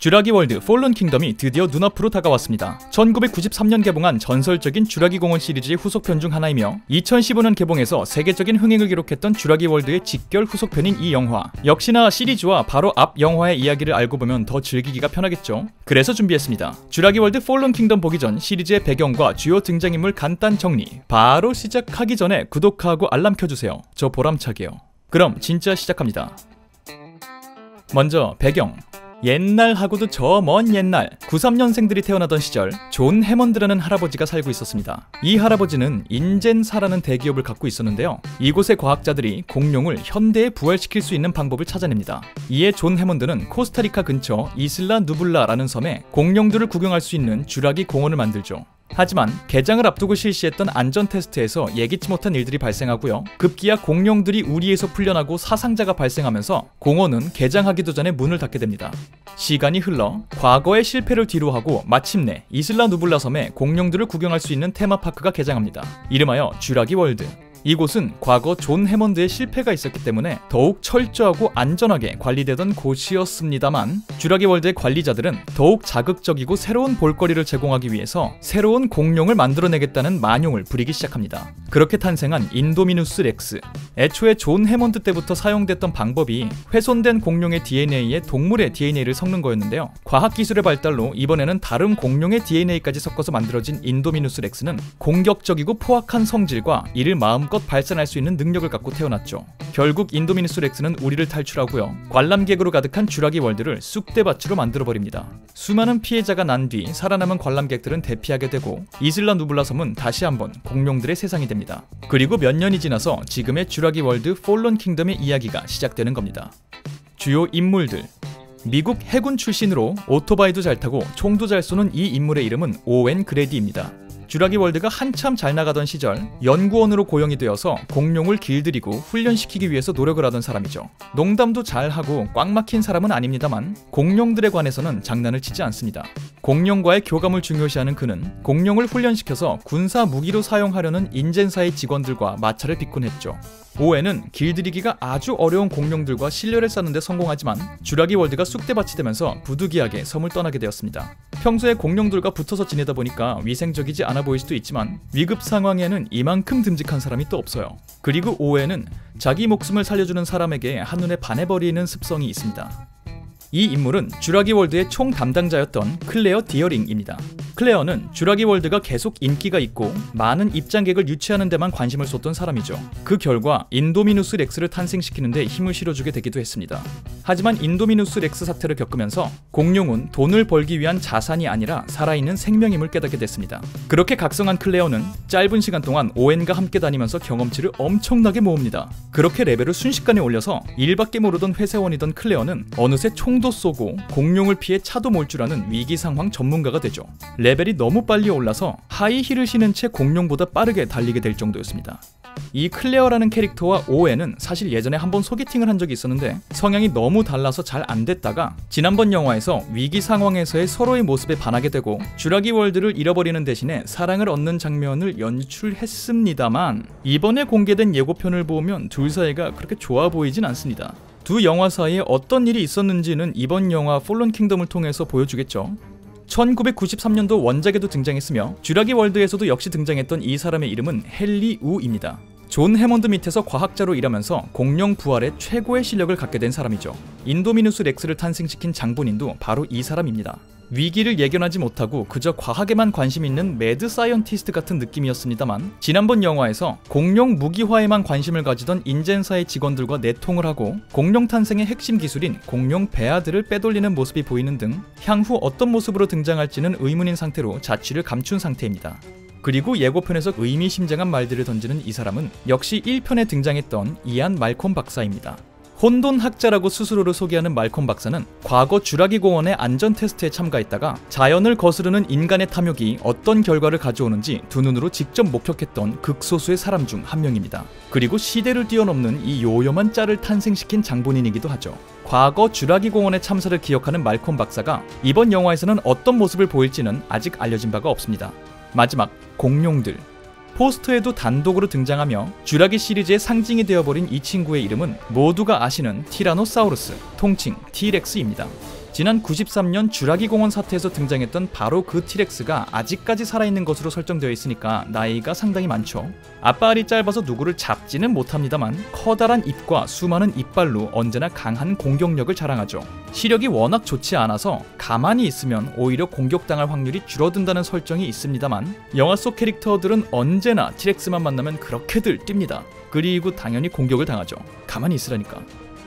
쥬라기 월드 폴런 킹덤이 드디어 눈앞으로 다가왔습니다. 1993년 개봉한 전설적인 쥬라기 공원 시리즈의 후속편 중 하나이며 2015년 개봉해서 세계적인 흥행을 기록했던 쥬라기 월드의 직결 후속편인 이 영화. 역시나 시리즈와 바로 앞 영화의 이야기를 알고 보면 더 즐기기가 편하겠죠. 그래서 준비했습니다. 쥬라기 월드 폴런 킹덤 보기 전 시리즈의 배경과 주요 등장인물 간단 정리. 바로 시작하기 전에 구독하고 알람 켜주세요. 저 보람차게요. 그럼 진짜 시작합니다. 먼저 배경. 옛날하고도 저 먼 옛날 93년생들이 태어나던 시절 존 해먼드라는 할아버지가 살고 있었습니다. 이 할아버지는 인젠사라는 대기업을 갖고 있었는데요. 이곳의 과학자들이 공룡을 현대에 부활시킬 수 있는 방법을 찾아냅니다. 이에 존 해먼드는 코스타리카 근처 이슬라 누블라라는 섬에 공룡들을 구경할 수 있는 쥬라기 공원을 만들죠. 하지만 개장을 앞두고 실시했던 안전 테스트에서 예기치 못한 일들이 발생하고요. 급기야 공룡들이 우리에서 풀려나고 사상자가 발생하면서 공원은 개장하기도 전에 문을 닫게 됩니다. 시간이 흘러 과거의 실패를 뒤로하고 마침내 이슬라 누블라 섬에 공룡들을 구경할 수 있는 테마파크가 개장합니다. 이름하여 쥬라기 월드. 이곳은 과거 존 해먼드의 실패가 있었기 때문에 더욱 철저하고 안전하게 관리되던 곳이었습니다만 쥬라기 월드의 관리자들은 더욱 자극적이고 새로운 볼거리를 제공하기 위해서 새로운 공룡을 만들어내겠다는 만용을 부리기 시작합니다. 그렇게 탄생한 인도미누스 렉스. 애초에 존 해먼드 때부터 사용됐던 방법이 훼손된 공룡의 DNA에 동물의 DNA를 섞는 거였는데요. 과학기술의 발달로 이번에는 다른 공룡의 DNA까지 섞어서 만들어진 인도미누스 렉스는 공격적이고 포악한 성질과 이를 마음껏 발산할 수 있는 능력을 갖고 태어났죠. 결국 인도미누스 렉스는 우리를 탈출하고요. 관람객으로 가득한 쥬라기 월드를 쑥대밭으로 만들어버립니다. 수많은 피해자가 난 뒤 살아남은 관람객들은 대피하게 되고 이슬라 누블라 섬은 다시 한번 공룡들의 세상이 됩니다. 그리고 몇 년이 지나서 지금의 쥬라기 월드 폴런 킹덤의 이야기가 시작되는 겁니다. 주요 인물들. 미국 해군 출신으로 오토바이도 잘 타고 총도 잘 쏘는 이 인물의 이름은 오웬 그레디입니다. 쥬라기 월드가 한참 잘 나가던 시절 연구원으로 고용이 되어서 공룡을 길들이고 훈련시키기 위해서 노력을 하던 사람이죠. 농담도 잘하고 꽉 막힌 사람은 아닙니다만 공룡들에 관해서는 장난을 치지 않습니다. 공룡과의 교감을 중요시하는 그는 공룡을 훈련시켜서 군사 무기로 사용하려는 인젠사의 직원들과 마찰을 빚곤 했죠. 오웬은 길들이기가 아주 어려운 공룡들과 신뢰를 쌓는 데 성공하지만 쥬라기 월드가 쑥대밭이 되면서 부득이하게 섬을 떠나게 되었습니다. 평소에 공룡들과 붙어서 지내다 보니까 위생적이지 않아 보일 수도 있지만 위급 상황에는 이만큼 듬직한 사람이 또 없어요. 그리고 오웬은 자기 목숨을 살려주는 사람에게 한눈에 반해버리는 습성이 있습니다. 이 인물은 쥬라기 월드의 총 담당자였던 클레어 디어링입니다. 클레어는 쥬라기 월드가 계속 인기가 있고 많은 입장객을 유치하는 데만 관심을 쏟던 사람이죠. 그 결과 인도미누스 렉스를 탄생시키는 데 힘을 실어주게 되기도 했습니다. 하지만 인도미누스 렉스 사태를 겪으면서 공룡은 돈을 벌기 위한 자산이 아니라 살아있는 생명임을 깨닫게 됐습니다. 그렇게 각성한 클레어는 짧은 시간 동안 오웬과 함께 다니면서 경험치를 엄청나게 모읍니다. 그렇게 레벨을 순식간에 올려서 일밖에 모르던 회사원이던 클레어는 어느새 총도 쏘고 공룡을 피해 차도 몰 줄 아는 위기 상황 전문가가 되죠. 레벨이 너무 빨리 올라서 하이힐을 신은 채 공룡보다 빠르게 달리게 될 정도였습니다. 이 클레어라는 캐릭터와 오웬은 사실 예전에 한번 소개팅을 한 적이 있었는데 성향이 너무 달라서 잘 안 됐다가 지난번 영화에서 위기 상황에서의 서로의 모습에 반하게 되고 쥬라기 월드를 잃어버리는 대신에 사랑을 얻는 장면을 연출했습니다만 이번에 공개된 예고편을 보면 둘 사이가 그렇게 좋아 보이진 않습니다. 두 영화 사이에 어떤 일이 있었는지는 이번 영화 폴런 킹덤을 통해서 보여주겠죠. 1993년도 원작에도 등장했으며 쥬라기 월드에서도 역시 등장했던 이 사람의 이름은 헨리 우입니다. 존 해먼드 밑에서 과학자로 일하면서 공룡 부활에 최고의 실력을 갖게 된 사람이죠. 인도미누스 렉스를 탄생시킨 장본인도 바로 이 사람입니다. 위기를 예견하지 못하고 그저 과학에만 관심 있는 매드 사이언티스트 같은 느낌이었습니다만 지난번 영화에서 공룡 무기화에만 관심을 가지던 인젠사의 직원들과 내통을 하고 공룡 탄생의 핵심 기술인 공룡 배아들을 빼돌리는 모습이 보이는 등 향후 어떤 모습으로 등장할지는 의문인 상태로 자취를 감춘 상태입니다. 그리고 예고편에서 의미심장한 말들을 던지는 이 사람은 역시 1편에 등장했던 이안 말콤 박사입니다. 혼돈학자라고 스스로를 소개하는 말콤 박사는 과거 쥬라기 공원의 안전 테스트에 참가했다가 자연을 거스르는 인간의 탐욕이 어떤 결과를 가져오는지 두 눈으로 직접 목격했던 극소수의 사람 중 한 명입니다. 그리고 시대를 뛰어넘는 이 요염한 짤을 탄생시킨 장본인이기도 하죠. 과거 쥬라기 공원의 참사를 기억하는 말콤 박사가 이번 영화에서는 어떤 모습을 보일지는 아직 알려진 바가 없습니다. 마지막, 공룡들. 포스터에도 단독으로 등장하며 쥬라기 시리즈의 상징이 되어버린 이 친구의 이름은 모두가 아시는 티라노사우루스, 통칭 T-렉스입니다. 지난 93년 쥬라기 공원 사태에서 등장했던 바로 그 티렉스가 아직까지 살아있는 것으로 설정되어 있으니까 나이가 상당히 많죠. 앞발이 짧아서 누구를 잡지는 못합니다만 커다란 입과 수많은 이빨로 언제나 강한 공격력을 자랑하죠. 시력이 워낙 좋지 않아서 가만히 있으면 오히려 공격당할 확률이 줄어든다는 설정이 있습니다만 영화 속 캐릭터들은 언제나 티렉스만 만나면 그렇게들 뜁니다. 그리고 당연히 공격을 당하죠. 가만히 있으라니까.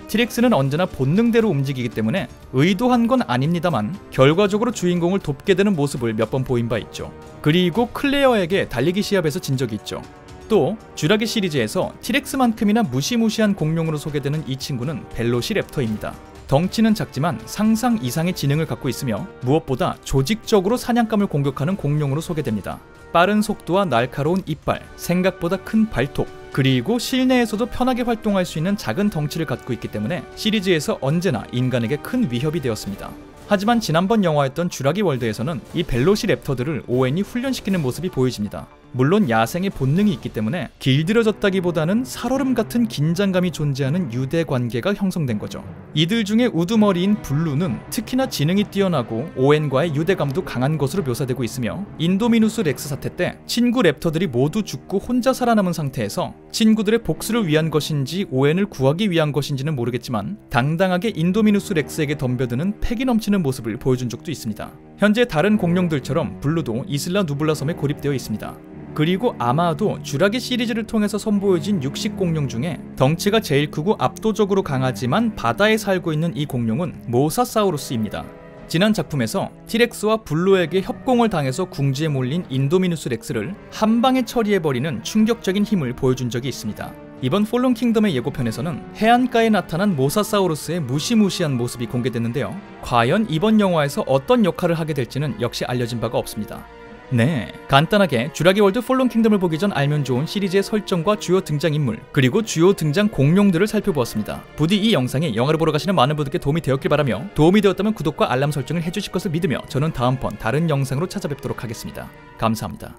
티렉스는 언제나 본능대로 움직이기 때문에 의도한 건 아닙니다만 결과적으로 주인공을 돕게 되는 모습을 몇 번 보인 바 있죠. 그리고 클레어에게 달리기 시합에서 진 적이 있죠. 또 쥬라기 시리즈에서 티렉스만큼이나 무시무시한 공룡으로 소개되는 이 친구는 벨로시랩터입니다. 덩치는 작지만 상상 이상의 지능을 갖고 있으며 무엇보다 조직적으로 사냥감을 공격하는 공룡으로 소개됩니다. 빠른 속도와 날카로운 이빨, 생각보다 큰 발톱, 그리고 실내에서도 편하게 활동할 수 있는 작은 덩치를 갖고 있기 때문에 시리즈에서 언제나 인간에게 큰 위협이 되었습니다. 하지만 지난번 영화였던 쥬라기 월드에서는 이 벨로시랩터들을 오웬이 훈련시키는 모습이 보여집니다. 물론 야생의 본능이 있기 때문에 길들여졌다기보다는 살얼음 같은 긴장감이 존재하는 유대 관계가 형성된 거죠. 이들 중에 우두머리인 블루는 특히나 지능이 뛰어나고 오웬과의 유대감도 강한 것으로 묘사되고 있으며 인도미누스 렉스 사태 때 친구 랩터들이 모두 죽고 혼자 살아남은 상태에서 친구들의 복수를 위한 것인지 오웬을 구하기 위한 것인지는 모르겠지만 당당하게 인도미누스 렉스에게 덤벼드는 패기 넘치는 모습을 보여준 적도 있습니다. 현재 다른 공룡들처럼 블루도 이슬라 누블라 섬에 고립되어 있습니다. 그리고 아마도 쥬라기 시리즈를 통해서 선보여진 육식 공룡 중에 덩치가 제일 크고 압도적으로 강하지만 바다에 살고 있는 이 공룡은 모사사우루스입니다. 지난 작품에서 티렉스와 블루에게 협공을 당해서 궁지에 몰린 인도미누스 렉스를 한 방에 처리해버리는 충격적인 힘을 보여준 적이 있습니다. 이번 폴론 킹덤의 예고편에서는 해안가에 나타난 모사사우루스의 무시무시한 모습이 공개됐는데요. 과연 이번 영화에서 어떤 역할을 하게 될지는 역시 알려진 바가 없습니다. 네, 간단하게 쥬라기 월드 폴론 킹덤을 보기 전 알면 좋은 시리즈의 설정과 주요 등장인물 그리고 주요 등장 공룡들을 살펴보았습니다. 부디 이 영상이 영화를 보러 가시는 많은 분들께 도움이 되었길 바라며 도움이 되었다면 구독과 알람 설정을 해주실 것을 믿으며 저는 다음번 다른 영상으로 찾아뵙도록 하겠습니다. 감사합니다.